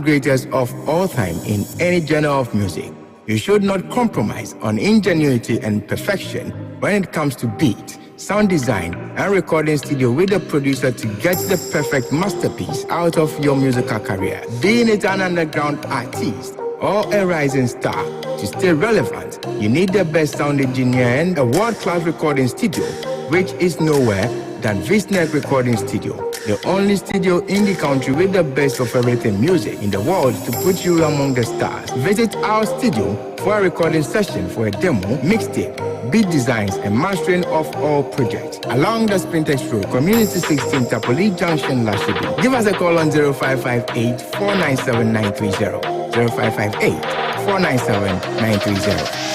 greatest of all time in any genre of music. You should not compromise on ingenuity and perfection when it comes to beat, sound design, and recording studio with the producer to get the perfect masterpiece out of your musical career. Being it an underground artist or a rising star, to stay relevant, you need the best sound engineer and a world-class recording studio, which is nowhere than Visnec Recording Studio, the only studio in the country with the best of everything music in the world to put you among the stars. Visit our studio for a recording session for a demo, mixtape, beat designs, and mastering of all projects. Along the Sprintex Road, Community 16, Tapoli Junction, Lashibi. Give us a call on 0558 497 930. 0558 497 930.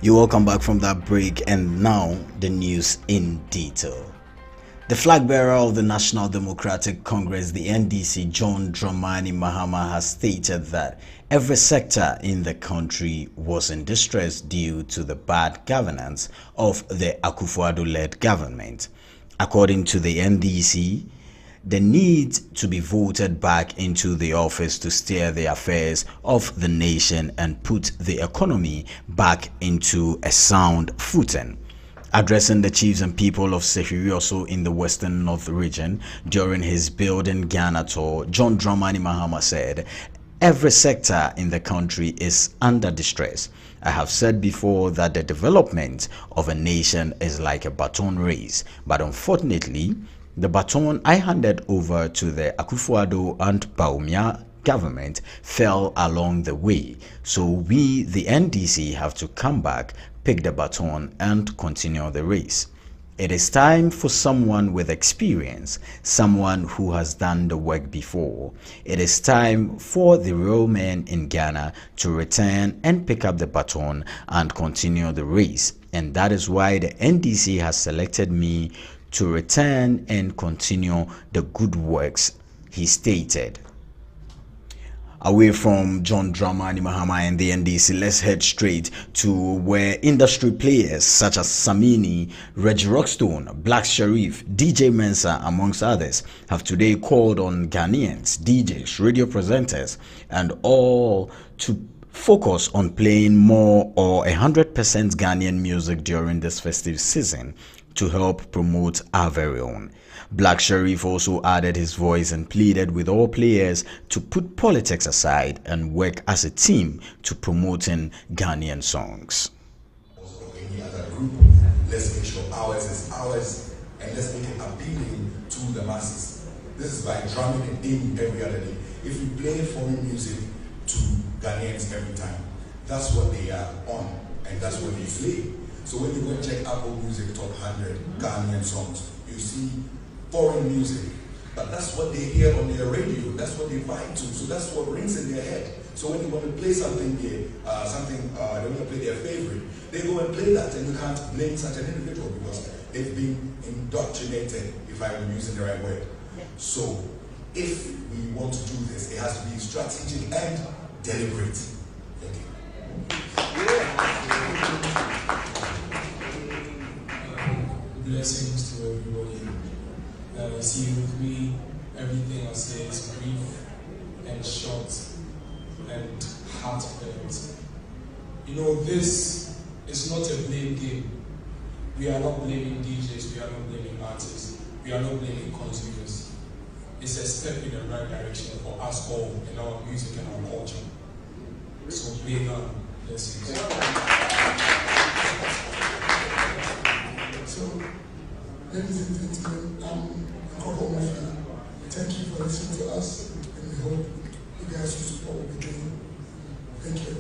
You're welcome back from that break, and now the news in detail. The flag bearer of the National Democratic Congress, the NDC, John Dramani Mahama, has stated that every sector in the country was in distress due to the bad governance of the Akufo-Addo-led government. According to the NDC, the need to be voted back into the office to steer the affairs of the nation and put the economy back into a sound footing. Addressing the chiefs and people of Sefirioso in the Western North region during his Building Ghana tour, John Dramani Mahama said, "Every sector in the country is under distress. I have said before that the development of a nation is like a baton race, but unfortunately, the baton I handed over to the Akufo-Addo and Bawumia government fell along the way. So we, the NDC, have to come back, pick the baton and continue the race. It is time for someone with experience, someone who has done the work before. It is time for the real men in Ghana to return and pick up the baton and continue the race. And that is why the NDC has selected me to return and continue the good works," he stated. Away from John Dramani Mahama and the NDC, let's head straight to where industry players such as Samini, Reggie Rockstone, Black Sharif, DJ Mensa, amongst others, have today called on Ghanaians, DJs, radio presenters, and all to focus on playing more or 100% Ghanaian music during this festive season to help promote our very own. Black Sharif also added his voice and pleaded with all players to put politics aside and work as a team to promoting Ghanaian songs. Also, any other group, let's make sure ours is ours and let's make it appealing to the masses. This is by drumming it in every other day. If we play foreign music to Ghanaians every time, that's what they are on and that's what they play. So when you go and check Apple Music Top 100 Ghanaian songs, you see foreign music. But that's what they hear on their radio. That's what they vibe to. So that's what rings in their head. So when you want to play something here, they want to play their favorite, they go and play that, and you can't blame such an individual because they've been indoctrinated, if I'm using the right word. Yeah. So if we want to do this, it has to be strategic and deliberate. Thank you. Blessings to everybody. See, with me, everything I say is brief and short and heartfelt. You know, this is not a blame game. We are not blaming DJs, we are not blaming artists, we are not blaming consumers. It's a step in the right direction for us all in our music and our culture. So, may God bless you. So, ladies and gentlemen, thank you for listening to us, and we hope you guys will support what we're doing. Thank you.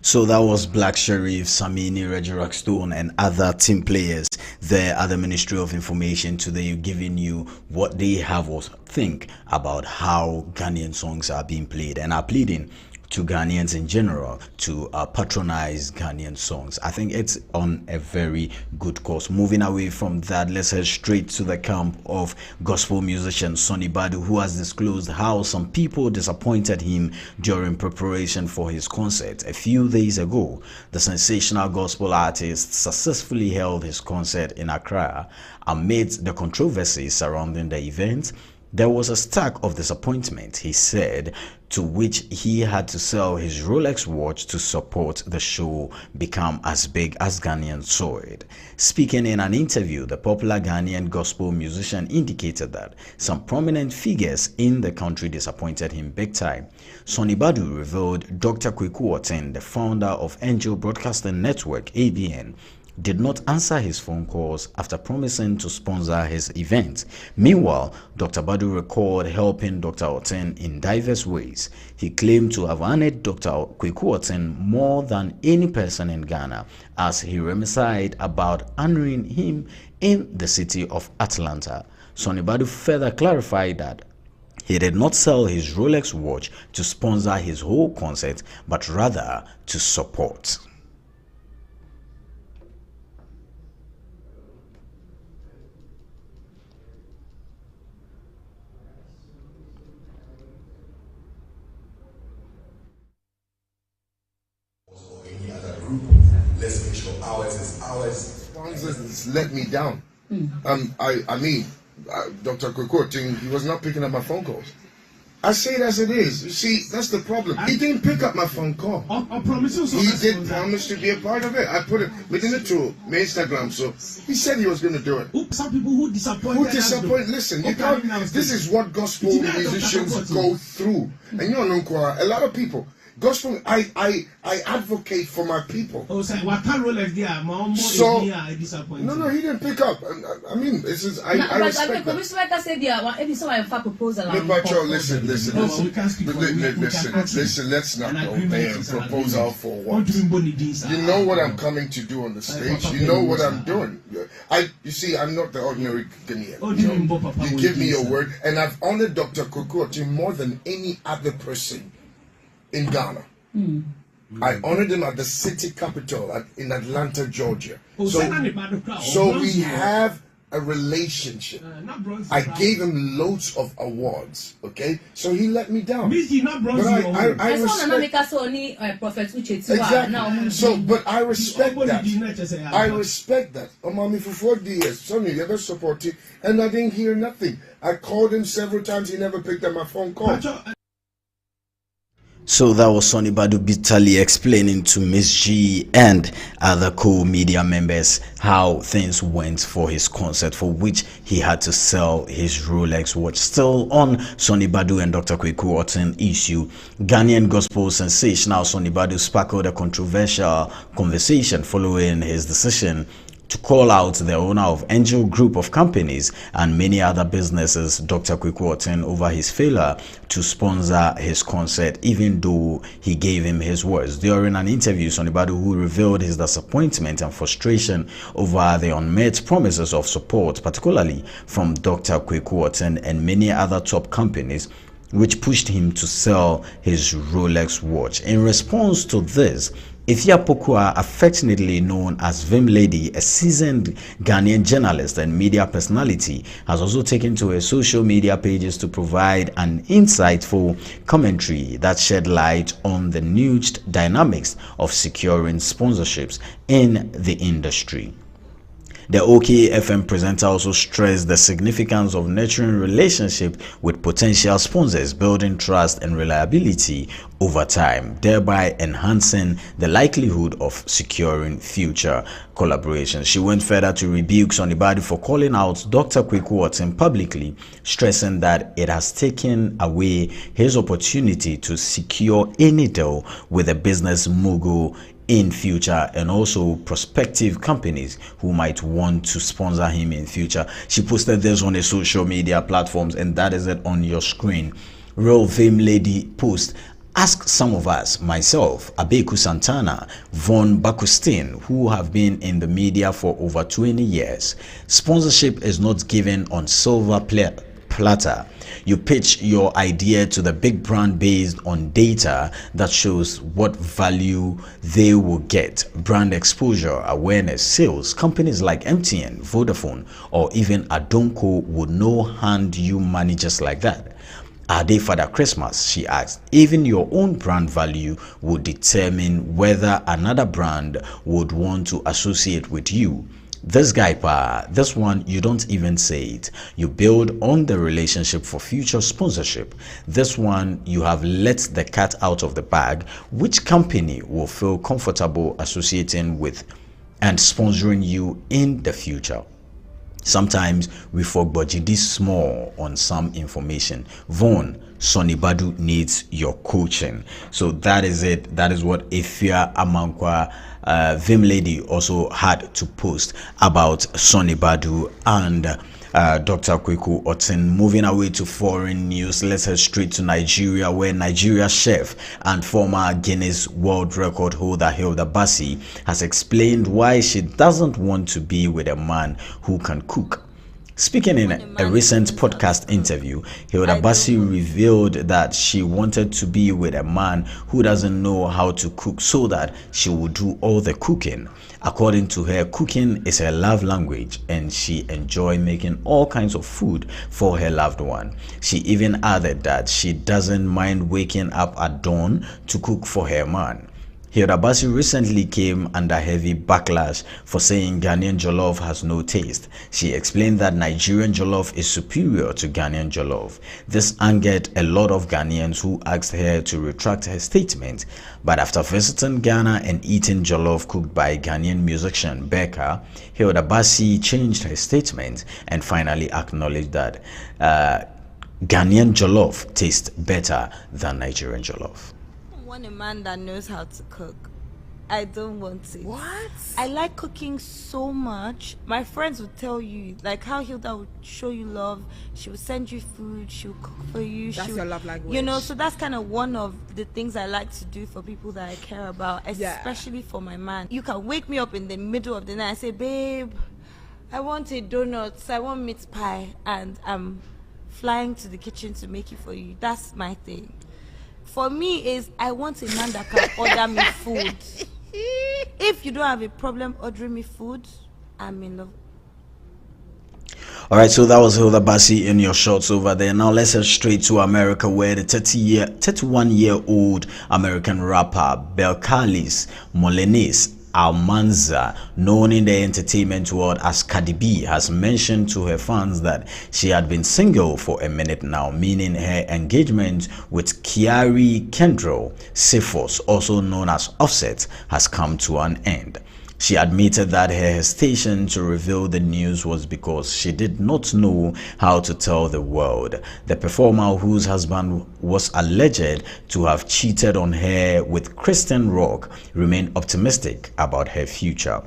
So that was Black Sharif, Samini, Reggie Rockstone, and other team players there at the Ministry of Information today, giving you what they have or think about how Ghanaian songs are being played and are pleading to Ghanaians in general to patronize Ghanaian songs. I think it's on a very good course. Moving away from that, let's head straight to the camp of gospel musician Sonny Badu, who has disclosed how some people disappointed him during preparation for his concert. A few days ago, the sensational gospel artist successfully held his concert in Accra. Amidst the controversy surrounding the event, there was a stack of disappointment, he said, to which he had to sell his Rolex watch to support the show become as big as Ghanaians saw it. Speaking in an interview, the popular Ghanaian gospel musician indicated that some prominent figures in the country disappointed him big time. Sonny Badu revealed Dr. Kweku Oten, the founder of Angel Broadcasting Network, ABN, did not answer his phone calls after promising to sponsor his event. Meanwhile, Dr. Badu recalled helping Dr. Oten in diverse ways. He claimed to have honored Dr. Kweku Oten more than any person in Ghana, as he reminisced about honoring him in the city of Atlanta. Sonny Badu further clarified that he did not sell his Rolex watch to sponsor his whole concert, but rather to support. Let's make sure ours is ours. Sponsors let me down. I mean, Dr. Kweku, he was not picking up my phone calls. I say it as it is. You see, that's the problem. He didn't pick up my phone call. He did promise to be a part of it. I put it within it to my Instagram, so he said he was going to do it. Some people who disappoint. Listen, you can't, this is what gospel musicians go through. And you know, a lot of people. Gospel, I advocate for my people. Oh, so what can Rolex there? So no, he didn't pick up. I mean, this is I respect that. Listen. Let's not go there and proposal for what. You know what I'm coming to do on the stage. You know what I'm doing. You see, I'm not the ordinary Ghanaian. You give me your word, and I've honored Dr. Kweku more than any other person in Ghana. I honored him at the city capital in Atlanta, Georgia. So we have a relationship. I gave him loads of awards, okay? So he let me down. But I respect. Exactly. So, but I respect that. I respect that. Omami for 4 years, Sonny never supported, and I didn't hear nothing. I called him several times. He never picked up my phone call. So that was Sonny Badu bitterly explaining to Miss G and other co-media members how things went for his concert, for which he had to sell his Rolex watch. Still on Sonny Badu and Dr. Kweku Oten issue, Ghanaian gospel sensational Sonny Badu sparkled a controversial conversation following his decision to call out the owner of Angel Group of Companies and many other businesses, Dr. Kweku Oten, over his failure to sponsor his concert, even though he gave him his words. During an interview, Sonny Badu, who revealed his disappointment and frustration over the unmet promises of support, particularly from Dr. Kweku Oten and many other top companies, which pushed him to sell his Rolex watch. In response to this, Ifya Pokua, affectionately known as Vim Lady, a seasoned Ghanaian journalist and media personality, has also taken to her social media pages to provide an insightful commentary that shed light on the nuanced dynamics of securing sponsorships in the industry. The OKFM presenter also stressed the significance of nurturing relationship with potential sponsors, building trust and reliability over time, thereby enhancing the likelihood of securing future collaborations. She went further to rebuke Sonny Badu for calling out Dr. Kweku Oten publicly, stressing that it has taken away his opportunity to secure any deal with a business mogul in future, and also prospective companies who might want to sponsor him in future. She posted this on the social media platforms, and that is it on your screen. Real Fame Lady post: ask some of us, myself, Abeku Santana, Von Bakustin, who have been in the media for over 20 years. Sponsorship is not given on silver platter. You pitch your idea to the big brand based on data that shows what value they will get. Brand exposure, awareness, sales. Companies like MTN, Vodafone, or even Adonco would no hand you money just like that. Are they Father Christmas? She asked. Even your own brand value would determine whether another brand would want to associate with you. This guy, this one, you don't even say it. You build on the relationship for future sponsorship. This one, you have let the cat out of the bag. Which company will feel comfortable associating with and sponsoring you in the future? Sometimes we forget this small on some information. Vaughn, Sonny Badu needs your coaching. So that is it. That is what Ifia Amankwa Vim Lady also had to post about Sonny Badu and Dr. Kweku Otin. Moving away to foreign news, let's head straight to Nigeria, where Nigeria chef and former Guinness World Record holder Hilda Bassi has explained why she doesn't want to be with a man who can cook. Speaking in a recent podcast interview, Hilda Bassi revealed that she wanted to be with a man who doesn't know how to cook so that she would do all the cooking. According to her, cooking is her love language and she enjoys making all kinds of food for her loved one. She even added that she doesn't mind waking up at dawn to cook for her man. Hilda Bassi recently came under heavy backlash for saying Ghanaian jollof has no taste. She explained that Nigerian jollof is superior to Ghanaian jollof. This angered a lot of Ghanaians who asked her to retract her statement. But after visiting Ghana and eating jollof cooked by Ghanaian musician Becca, Hilda Bassi changed her statement and finally acknowledged that Ghanaian jollof tastes better than Nigerian jollof. I want a man that knows how to cook. I don't want it. What? I like cooking so much. My friends would tell you, like how Hilda would show you love. She would send you food. She would cook for you. That's your love language. You know, so that's kind of one of the things I like to do for people that I care about, especially for my man. You can wake me up in the middle of the night and say, babe, I want a donut. I want meat pie. And I'm flying to the kitchen to make it for you. That's my thing. For me is I want a man that can order me food. If you don't have a problem ordering me food, I'm in love. All right, so that was Hilda Bassi in your shots over there. Now let's head straight to America, where the 31-year-old American rapper Belcalis Molenis Almanza, known in the entertainment world as Cardi B, has mentioned to her fans that she had been single for a minute now, meaning her engagement with Kiari Kendrell Cephas, also known as Offset, has come to an end. She admitted that her hesitation to reveal the news was because she did not know how to tell the world. The performer, whose husband was alleged to have cheated on her with Kristen Rock, remained optimistic about her future.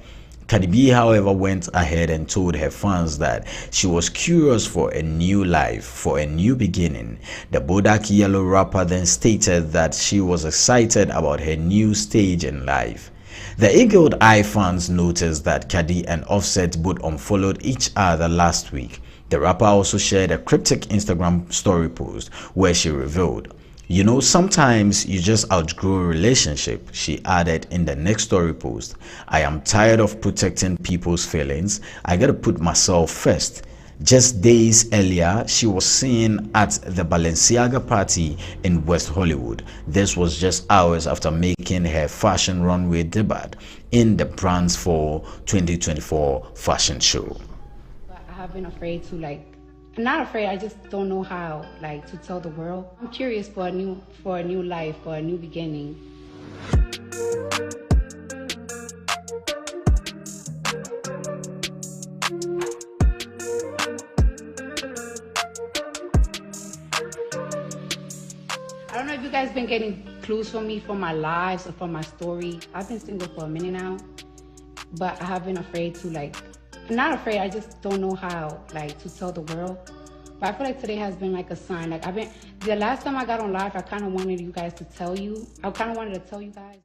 Cardi B, however, went ahead and told her fans that she was curious for a new life, for a new beginning. The Bodak Yellow rapper then stated that she was excited about her new stage in life. The Eagled Eye fans noticed that Cardi and Offset both unfollowed each other last week. The rapper also shared a cryptic Instagram story post where she revealed, "You know, sometimes you just outgrow a relationship," she added in the next story post. "I am tired of protecting people's feelings. I gotta put myself first." Just days earlier, she was seen at the Balenciaga party in West Hollywood. This was just hours after making her fashion runway debut in the brand's fall 2024 fashion show. I have been afraid to I'm not afraid, I just don't know how to tell the world. I'm curious for a new life, for a new beginning. I don't know if you guys been getting clues from me from my lives or from my story. I've been single for a minute now, but I have been afraid to I'm not afraid, I just don't know how to tell the world. But I feel like today has been a sign. The last time I got on live, I kind of wanted you guys to tell you. I kind of wanted to tell you guys.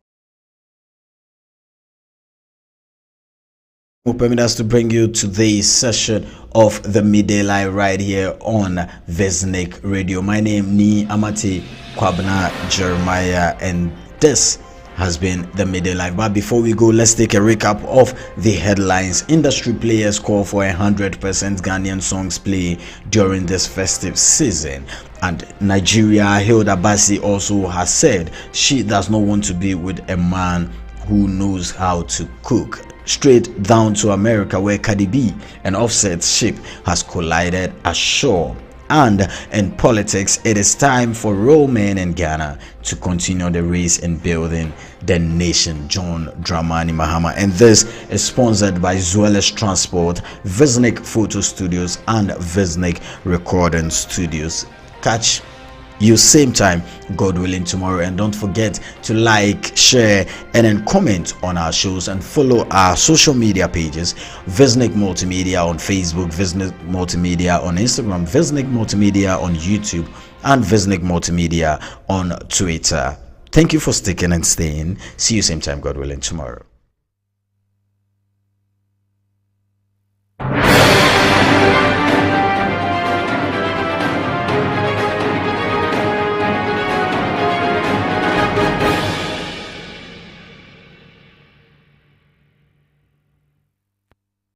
will permit us to bring you today's session of the Midday Live right here on Visnec Radio. My name ni Amati Kwabna Jeremiah, and this has been the Midday Live. But before we go, let's take a recap of the headlines. Industry players call for 100% Ghanaian songs play during this festive season. And Nigeria, Hilda Basi also has said she does not want to be with a man who knows how to cook. Straight down to America, where Cardi B and Offset's ship has collided ashore. And in politics, it is time for real men in Ghana to continue the race in building the nation. John Dramani Mahama. And this is sponsored by Zuelis Transport, Visnec Photo Studios, and Visnec Recording Studios. Catch you same time, God willing, tomorrow. And don't forget to like, share, and then comment on our shows, and follow our social media pages: Visnec Multimedia on Facebook, Visnec Multimedia on Instagram, Visnec Multimedia on YouTube, and Visnec Multimedia on Twitter. Thank you for sticking and staying. See you same time, God willing, tomorrow.